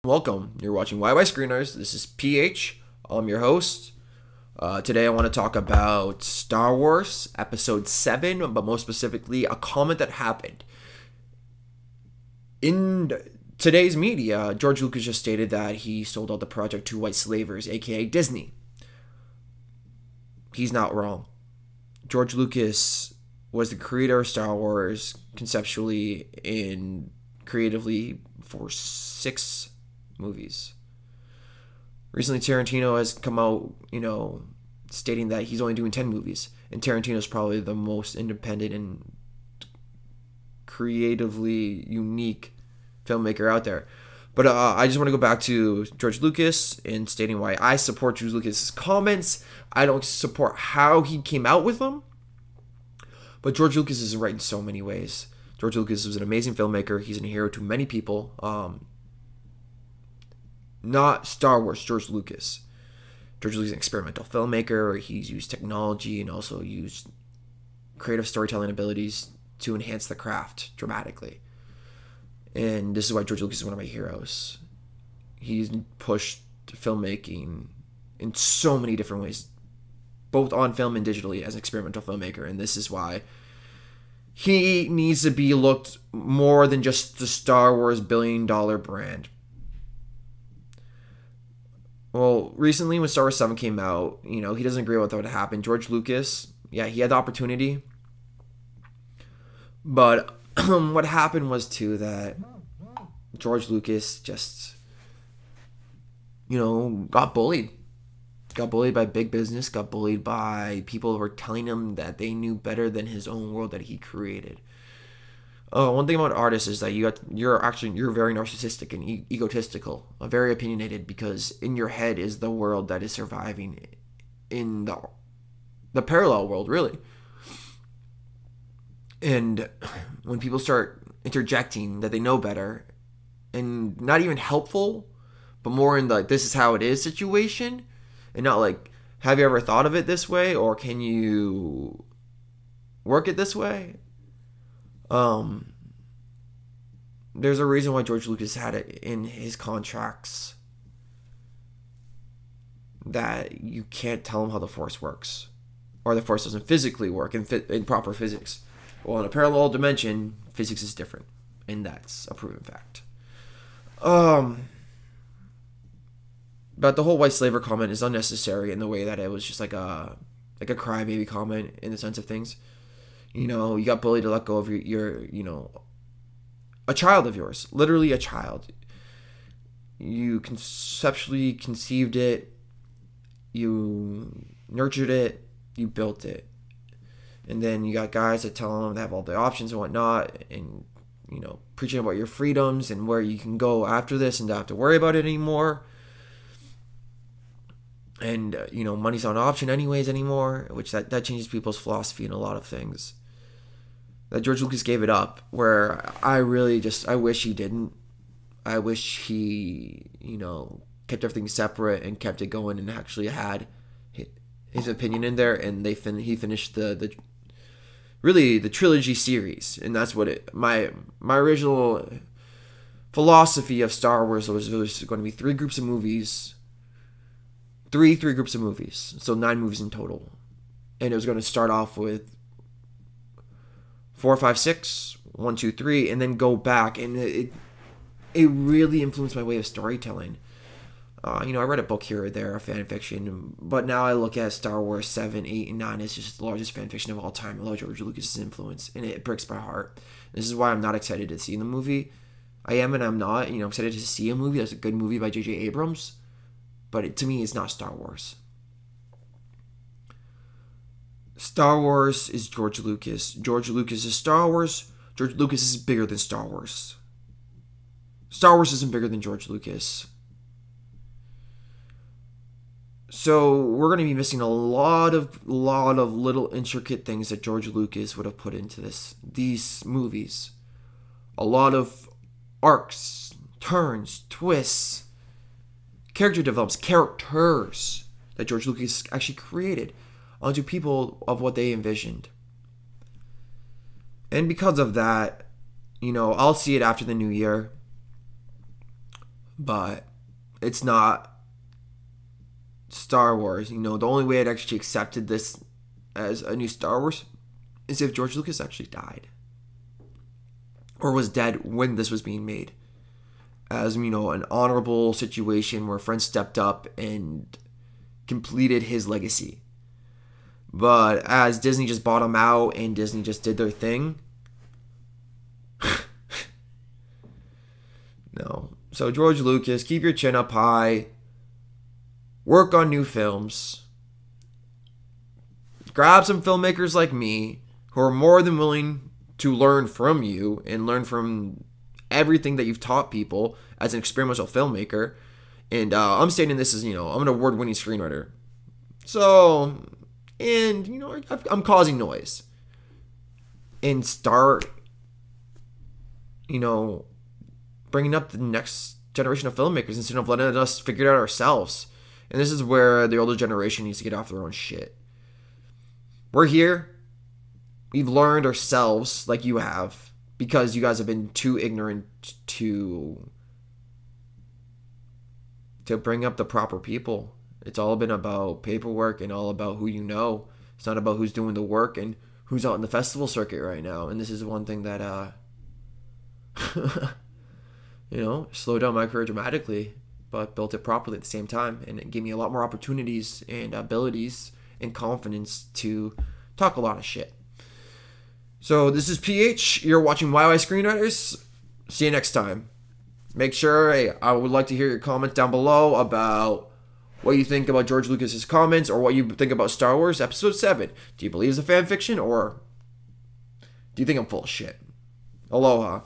Welcome. You're watching YY Screenwriters. This is PH. I'm your host. Today I want to talk about Star Wars Episode 7, but more specifically, a comment that happened. In today's media, George Lucas just stated that he sold out the project to white slavers, aka Disney. He's not wrong. George Lucas was the creator of Star Wars conceptually and creatively for 6 movies. Recently, Tarantino has come out, stating that he's only doing 10 movies. And Tarantino's probably the most independent and creatively unique filmmaker out there. But I just want to go back to George Lucas and stating why I support George Lucas's comments. I don't support how he came out with them. But George Lucas is right in so many ways. George Lucas was an amazing filmmaker. He's a hero to many people. Not Star Wars, George Lucas. George Lucas is an experimental filmmaker. He's used technology and also used creative storytelling abilities to enhance the craft dramatically. And this is why George Lucas is one of my heroes. He's pushed filmmaking in so many different ways, both on film and digitally as an experimental filmmaker. And this is why he needs to be looked more than just the Star Wars billion-dollar brand. Well, recently when Star Wars 7 came out, he doesn't agree with what happened. George Lucas, yeah, he had the opportunity. But what happened was, too, that George Lucas just, got bullied. Got bullied by big business, got bullied by people who were telling him that they knew better than his own world that he created. One thing about artists is that you're very narcissistic and egotistical, very opinionated, because in your head is the world that is surviving in the parallel world, really. And when people start interjecting that they know better, and not even helpful, but more in the this is how it is situation, and not like, have you ever thought of it this way, or can you work it this way? There's a reason why George Lucas had it in his contracts that you can't tell him how the Force works, or the Force doesn't physically work in proper physics. Well, in a parallel dimension, physics is different, and that's a proven fact. But the whole white slaver comment is unnecessary in the way that it was just like a crybaby comment in the sense of things. You got bullied to let go of your a child of yours, literally a child. You conceptually conceived it, you nurtured it, you built it. And then you got guys that tell them they have all the options and whatnot, and, preaching about your freedoms and where you can go after this and not have to worry about it anymore. And, money's not an option anyways anymore, which that changes people's philosophy in a lot of things. That George Lucas gave it up, where I wish he didn't. I wish he, kept everything separate and kept it going and actually had his opinion in there, and he finished the trilogy series. And that's what my original philosophy of Star Wars was going to be 3 groups of movies. Three groups of movies, so 9 movies in total. And it was going to start off with 4, 5, 6, 1, 2, 3, and then go back. And it really influenced my way of storytelling. I read a book here or there, a fan fiction, but now I look at Star Wars 7, 8, and 9 as just the largest fan fiction of all time. I love George Lucas' influence, and it breaks my heart. This is why I'm not excited to see the movie. I am and I'm not. I'm excited to see a movie that's a good movie by J.J. Abrams, but to me, it's not Star Wars. Star Wars is George Lucas. George Lucas is Star Wars. George Lucas is bigger than Star Wars. Star Wars isn't bigger than George Lucas. So we're going to be missing a lot of little intricate things that George Lucas would have put into these movies. A lot of arcs, turns, twists, character develops, characters that George Lucas actually created onto people of what they envisioned. And because of that, I'll see it after the new year. but it's not Star Wars. You know, the only way I'd actually accepted this as a new Star Wars is if George Lucas actually died or was dead when this was being made, as, you know, an honorable situation where friends stepped up and completed his legacy. But as Disney just bought him out and Disney just did their thing, no. So George Lucas, keep your chin up high. Work on new films. Grab some filmmakers like me who are more than willing to learn from you and learn from everything that you've taught people as an experimental filmmaker. And I'm stating this as, you know, I'm an award-winning screenwriter. So, and, you know, I'm causing noise. And start, you know, bringing up the next generation of filmmakers instead of letting us figure it out ourselves. And this is where the older generation needs to get off their own shit. We're here. We've learned ourselves, like you have, because you guys have been too ignorant to bring up the proper people. It's all been about paperwork and all about who you know. It's not about who's doing the work and who's out in the festival circuit right now. And this is one thing that, you know, slowed down my career dramatically, but built it properly at the same time. And it gave me a lot more opportunities and abilities and confidence to talk a lot of shit. So this is PH. You're watching YY Screenwriters. See you next time. Make sure, hey, I would like to hear your comments down below about what you think about George Lucas's comments or what you think about Star Wars Episode 7. Do you believe it's a fan fiction or do you think I'm full of shit? Aloha.